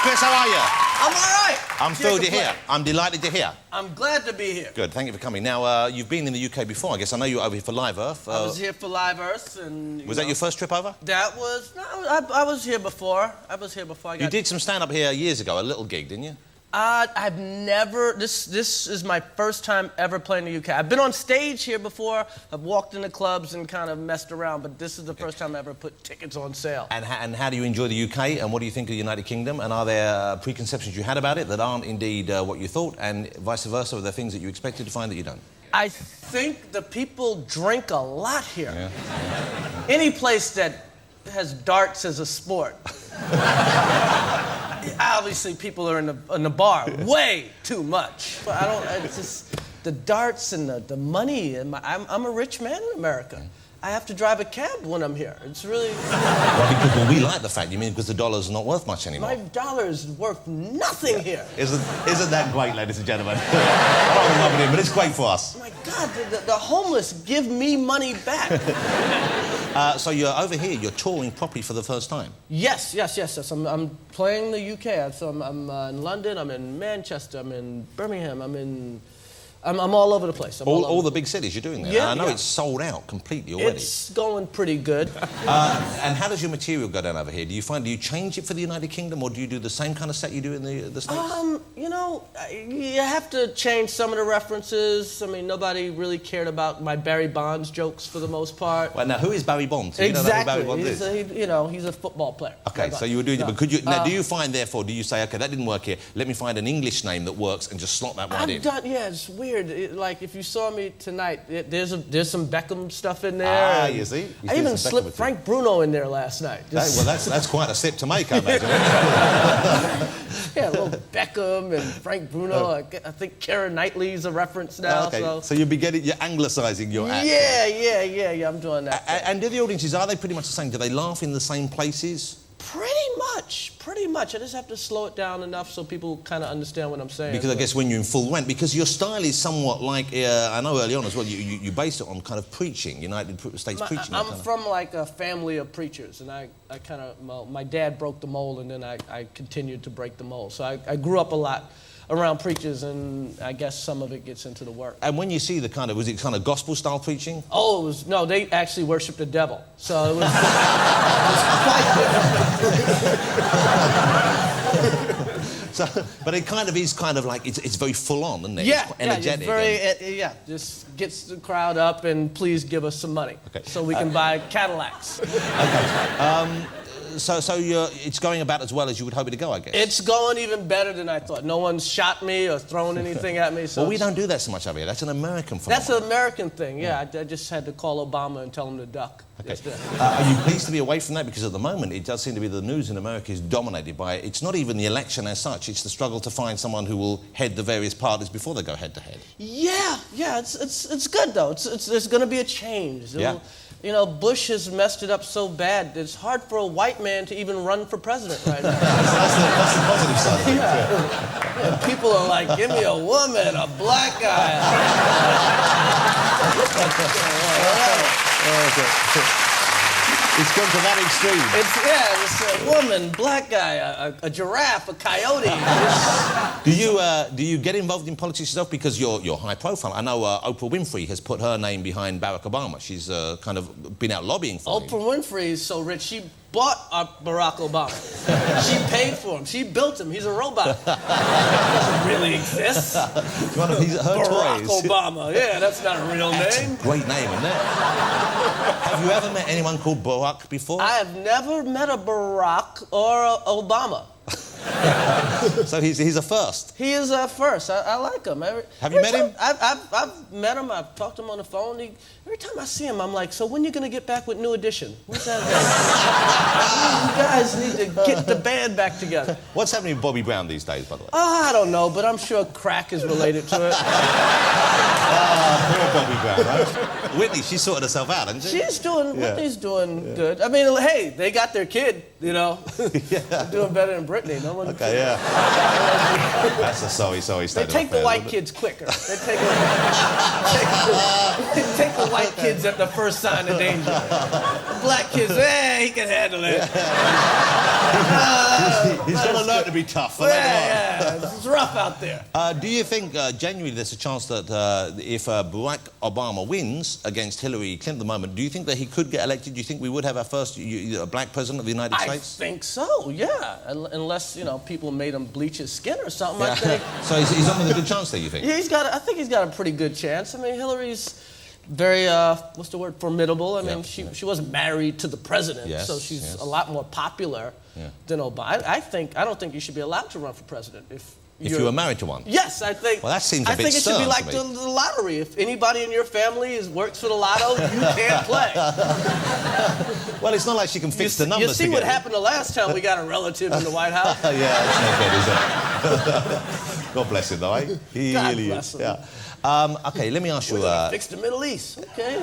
Chris, how are you? I'm all right. I'm thrilled you're here. I'm delighted you're here. I'm glad to be here. Good, thank you for coming. Now, you've been in the UK before, I guess. I know you were over here for Live Earth. I was here for Live Earth, and... Was that your first trip over? That was... No, I was here before. You did some stand-up here years ago, a little gig, didn't you? I've never... This is my first time ever playing in the UK. I've been on stage here before. I've walked into clubs and kind of messed around, but this is the first time I ever put tickets on sale. And how do you enjoy the UK, and what do you think of the United Kingdom? And are there preconceptions you had about it that aren't indeed what you thought, and vice versa? Are there things that you expected to find that you don't? I think the people drink a lot here. Yeah. Any place that has darts as a sport. Obviously, people are in the bar way too much. But it's just the darts and the money. And I'm a rich man in America. I have to drive a cab when I'm here. It's really... Well, we like the fact, you mean because the dollar's not worth much anymore? My dollar is worth nothing here. Isn't that great, ladies and gentlemen? Oh, I love it, but it's great for us. My God, the homeless give me money back. So you're over here, you're touring properly for the first time? Yes. I'm playing the UK. So I'm in London, I'm in Manchester, I'm in Birmingham, I'm all over the place. All the big cities you're doing there? Yeah, I know it's sold out completely already. It's going pretty good. And how does your material go down over here? Do you change it for the United Kingdom, or do you do the same kind of set you do in the States? You know, you have to change some of the references. I mean, nobody really cared about my Barry Bonds jokes for the most part. Well, now, who is Barry Bonds? Exactly. You don't know who Barry Bonds is? He's a football player. Okay, so you were doing it, but could you... Now, do you find, therefore, do you say, OK, that didn't work here, let me find an English name that works and just slot that right in? Yeah, it's weird. Like, if you saw me tonight, there's some Beckham stuff in there. You see? I even slipped Frank Bruno in there last night. Well, that's quite a step to make, I imagine. Yeah, a little Beckham and Frank Bruno. I think Keira Knightley's a reference now. Okay, so you're anglicising your act. Yeah, I'm doing that. And do the audiences, are they pretty much the same? Do they laugh in the same places? Pretty much. I just have to slow it down enough so people kind of understand what I'm saying. Because I guess when you're in full rent, because your style is somewhat like, I know early on as well, you based it on kind of preaching, United States preaching. I'm from like a family of preachers, and I kind of, my dad broke the mold, and then I continued to break the mold. So I grew up a lot around preachers, and I guess some of it gets into the work. And when you see the kind of, was it kind of gospel-style preaching? Oh, no, they actually worship the devil. So it was, quite different. But it kind of is like, it's very full-on, isn't it? Yeah, it's energetic. Just gets the crowd up, and please give us some money so we can buy Cadillacs. Okay. So it's going about as well as you would hope it to go, I guess. It's going even better than I thought. No one's shot me or thrown anything at me. So well, we don't do that so much over here. That's an American phenomenon. That's an American thing, yeah. I just had to call Obama and tell him to duck. Okay. Are you pleased to be away from that? Because at the moment, it does seem to be the news in America is dominated by, it's not even the election as such, it's the struggle to find someone who will head the various parties before they go head-to-head. Yeah, it's good, though. There's going to be a change. Yeah. You know, Bush has messed it up so bad that it's hard for a white man to even run for president right now. that's the positive side of it. Yeah. People are like, give me a woman, a black guy. It's gone to that extreme. It's a woman, black guy, a giraffe, a coyote. Do you get involved in politics yourself because you're high profile? I know Oprah Winfrey has put her name behind Barack Obama. She's kind of been out lobbying for him. Oprah Winfrey is so rich, she bought Barack Obama. She paid for him. She built him. He's a robot. He doesn't really exist. One of her Barack toys. Obama. Yeah, that's not a real name. Great name, isn't it? Have you ever met anyone called Barack before? I have never met a Barack or a Obama. So he's a first. He is a first. I like him. Have you met him? I've met him. I've talked to him on the phone. Every time I see him, I'm like, so when are you going to get back with New Edition? When's that? You guys need to get the band back together. What's happening with Bobby Brown these days, by the way? I don't know, but I'm sure crack is related to it. Poor Bobby Brown, right? Whitney, she sorted herself out, hasn't she? Whitney's doing good. I mean, hey, they got their kid, you know. They're doing better than Britney. No one. Okay, yeah. That's a sorry state. They take the white kids quicker. They take the white kids at the first sign of danger. black kids, he can handle it. He's got to learn to be tough. It's rough out there. Do you think genuinely there's a chance that if Barack Obama wins against Hillary Clinton at the moment, do you think that he could get elected? Do you think we would have our first black president of the United States? I think so, yeah. Unless, people made him bleach his skin or something, I think. So he's on with a good chance there, you think? Yeah, I think he's got a pretty good chance. I mean, Hillary's very, what's the word, formidable. I mean, she wasn't married to the president, so she's a lot more popular than Obama. I don't think you should be allowed to run for president if you were married to one. Yes, I think. Well, that seems a bit I think it should be like the lottery. If anybody in your family works for the lotto, you can't play. Well, it's not like she can fix the numbers. You see what happened the last time we got a relative in the White House? Yeah, that's no good, is it? God bless him, though, eh? He God really bless is. him. Okay, let me ask you... We're gonna fix the Middle East, okay?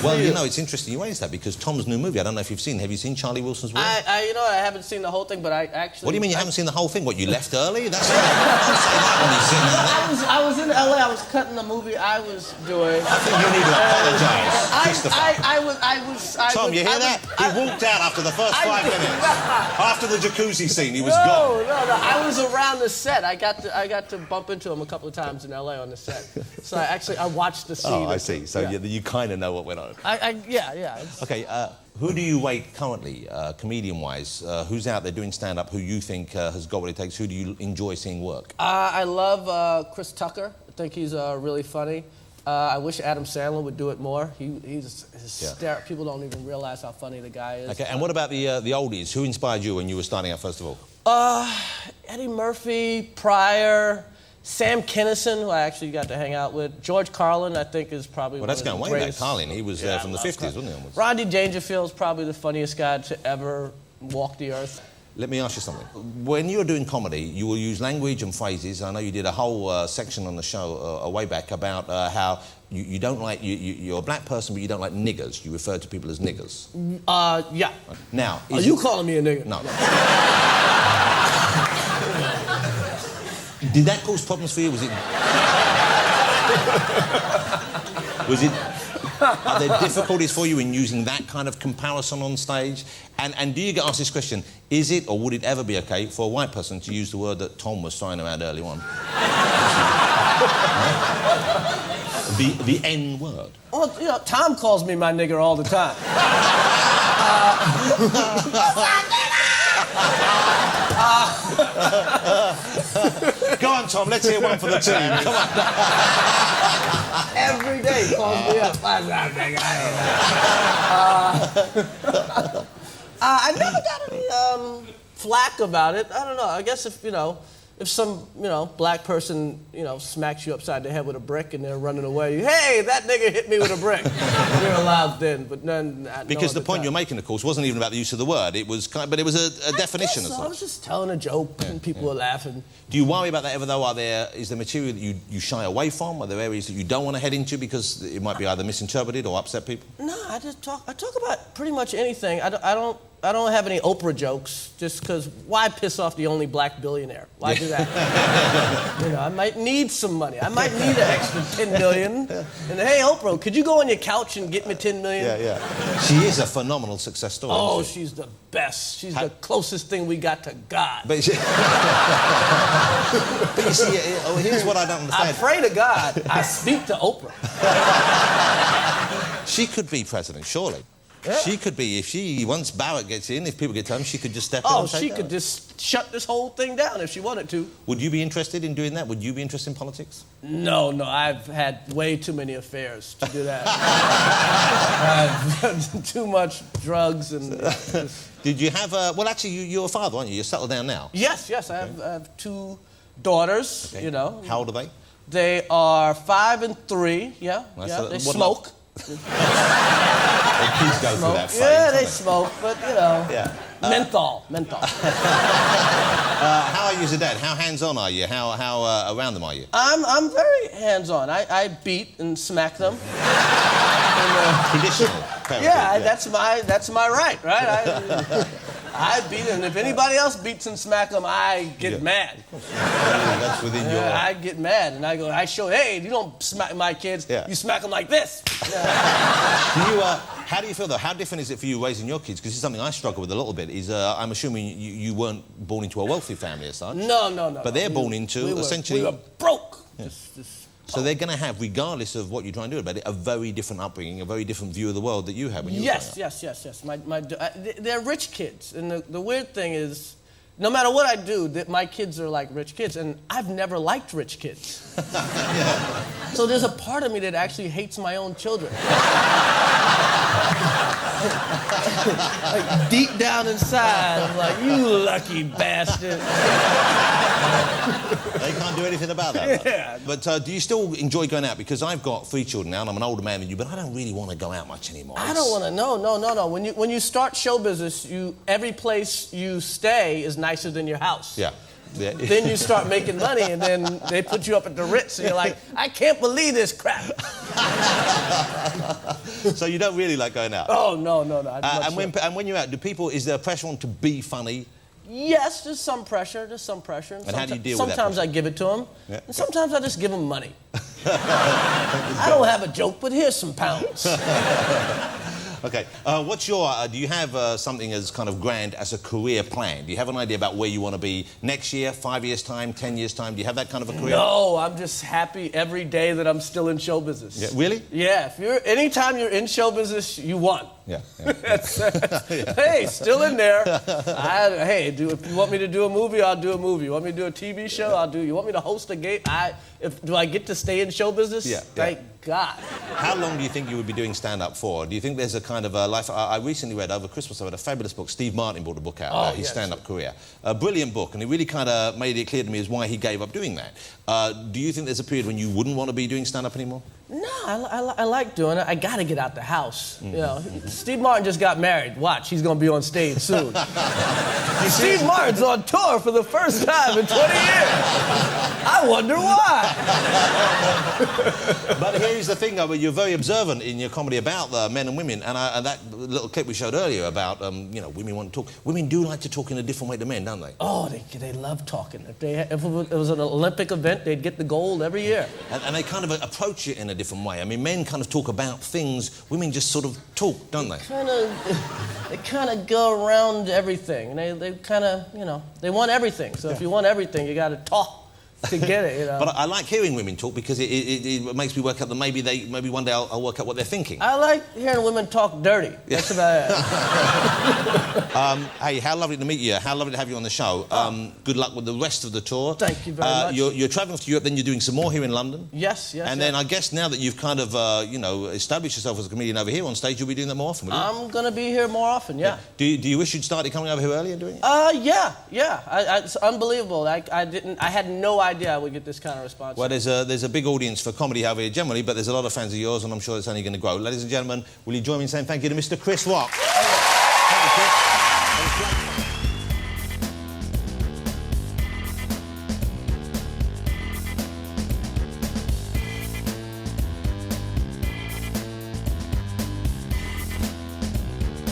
Well, it's interesting you raised that because Tom's new movie, I don't know if you've seen. Have you seen Charlie Wilson's Will? I haven't seen the whole thing, but I actually... What do you mean you haven't seen the whole thing? What, you left early? That's don't say that when you're sitting there. I was in L.A. I was cutting the movie I was doing. I think you need to apologise, Christopher. I was... Tom, you hear that? He walked out after the first 5 minutes. After the jacuzzi scene, he was gone. No. I was around the set. I got to bump into him a couple of times in L.A. on the set. So I watched the scene. Oh, I see. So you kind of know what went on. Yeah. Okay, who do you rate currently, comedian-wise? Who's out there doing stand-up who you think has got what it takes? Who do you enjoy seeing work? I love Chris Tucker. I think he's really funny. I wish Adam Sandler would do it more. He's hysterical. People don't even realize how funny the guy is. Okay, and what about the oldies? Who inspired you when you were starting out, first of all? Eddie Murphy, Pryor, Sam Kinison, who I actually got to hang out with. George Carlin, I think, is probably well, that's one of going the way greatest. back. Carlin, he was from the 50s, wasn't he? Almost. Rodney Dangerfield's probably the funniest guy to ever walk the earth. Let me ask you something. When you were doing comedy, you will use language and phrases. I know you did a whole section on the show a way back about how you don't like... You're a black person, but you don't like niggers. You refer to people as niggers. Yeah. Now... Are you calling me a nigger? No. Did that cause problems for you? Are there difficulties for you in using that kind of comparison on stage? And do you get asked this question, is it or would it ever be okay for a white person to use the word that Tom was throwing around earlier on? the N word. Well, Tom calls me my nigger all the time. Go on, Tom, let's hear one for the team. Come on. Every day he calls me up. I never got any flack about it. I don't know. I guess if some, black person, smacks you upside the head with a brick and they're running away, hey, that nigga hit me with a brick. You're allowed then, but none. Because the point you're making, of course, wasn't even about the use of the word. It was, but it was a definition as well. well. I was just telling a joke and people were laughing. Do you worry about that ever, though? Is there material that you shy away from? Are there areas that you don't want to head into because it might be either misinterpreted or upset people? No, I talk about pretty much anything. I don't have any Oprah jokes, just because why piss off the only black billionaire? Why do that? I might need some money. I might need an extra $10 million. And hey, Oprah, could you go on your couch and get me $10 million? Yeah. She is a phenomenal success story. Oh, she's the best. She's the closest thing we got to God. But you see, here's what I don't understand. I pray to God. I speak to Oprah. She could be president, surely. Yeah. She could be, once Barrett gets in, if people get to him, she could just step in and take she could just shut this whole thing down if she wanted to. Would you be interested in doing that? Would you be interested in politics? No, I've had way too many affairs to do that. I've too much drugs and... Did you have well, actually, you're a father, aren't you? You're settled down now. Yes, I have 2 daughters, How old are they? They are 5 and 3, they smoke. Kids go through that phase. Yeah, they smoke, but menthol. How are you as a dad? How hands-on are you? How around them are you? I'm very hands-on. I beat and smack them. Traditional. Yeah, that's my right? I beat him. If anybody else beats and smack him, I get mad. That's within your... I get mad, and I show, hey, you don't smack my kids. Yeah. You smack them like this. How do you feel, though? How different is it for you raising your kids? Because this is something I struggle with a little bit, is I'm assuming you weren't born into a wealthy family as such. No. But they're born into, essentially... We were broke. Yeah. So they're going to have, regardless of what you try and do about it, a very different upbringing, a very different view of the world that you had when you were growing up. Yes. They're rich kids. And the weird thing is, no matter what I do, my kids are like rich kids. And I've never liked rich kids. Yeah. So there's a part of me that actually hates my own children. Like deep down inside, I'm like, you lucky bastard. They can't do anything about that. Yeah. But do you still enjoy going out? Because I've got 3 children now, and I'm an older man than you, but I don't really want to go out much anymore. I don't want to. No. When you start show business, every place you stay is nicer than your house. Yeah. Then you start making money, and then they put you up at the Ritz, and you're like, I can't believe this crap. So you don't really like going out? Oh, no. And when you're out, is there a pressure on to be funny? Yes, there's some pressure. And how do you deal with that? Sometimes I give it to them, yeah. And sometimes I just give them money. I don't have a joke, but here's some pounds. Okay, do you have something as kind of grand as a career plan? Do you have an idea about where you want to be next year, 5 years' time, 10 years' time? Do you have that kind of a career? No, I'm just happy every day that I'm still in show business. Yeah, really? Yeah, anytime you're in show business, you won. Yeah. Hey, still in there. If you want me to do a movie, I'll do a movie. You want me to do a TV show, I'll do. You want me to host a game? Do I get to stay in show business? Yeah. Thank God. How long do you think you would be doing stand-up for? Do you think there's a kind of a life... I recently read, over Christmas, I read a fabulous book. Steve Martin brought a book out, his stand-up career. A brilliant book, and it really kind of made it clear to me as why he gave up doing that. Do you think there's a period when you wouldn't want to be doing stand-up anymore? No, I like doing it. I got to get out the house. You know, Steve Martin just got married. Watch, he's going to be on stage soon. Steve Martin's on tour for the first time in 20 years. I wonder why. But here's the thing, though, you're very observant in your comedy about men and women, and that little clip we showed earlier about, women want to talk. Women do like to talk in a different way to men, don't they? Oh, they love talking. If it was an Olympic event, they'd get the gold every year. And they kind of approach it in a different way. I mean, men kind of talk about things, women just sort of talk, don't they? They kind of go around everything. They kind of, they want everything. So if you want everything, you got to talk to get it, But I like hearing women talk because it makes me work out that maybe one day I'll work out what they're thinking. I like hearing women talk dirty. That's about it. Hey, how lovely to meet you. How lovely to have you on the show. Good luck with the rest of the tour. Thank you very much. You're travelling to Europe, then you're doing some more here in London. Yes. And then I guess now that you've kind of, established yourself as a comedian over here on stage, you'll be doing that more often, will you? I'm going to be here more often, yeah. Do you wish you'd started coming over here earlier and doing it? Yeah. It's unbelievable. I had no idea I would get this kind of response. Well, there's a big audience for comedy over here generally, but there's a lot of fans of yours, and I'm sure it's only going to grow. Ladies and gentlemen, will you join me in saying thank you to Mr. Chris Rock? Thank you, Chris.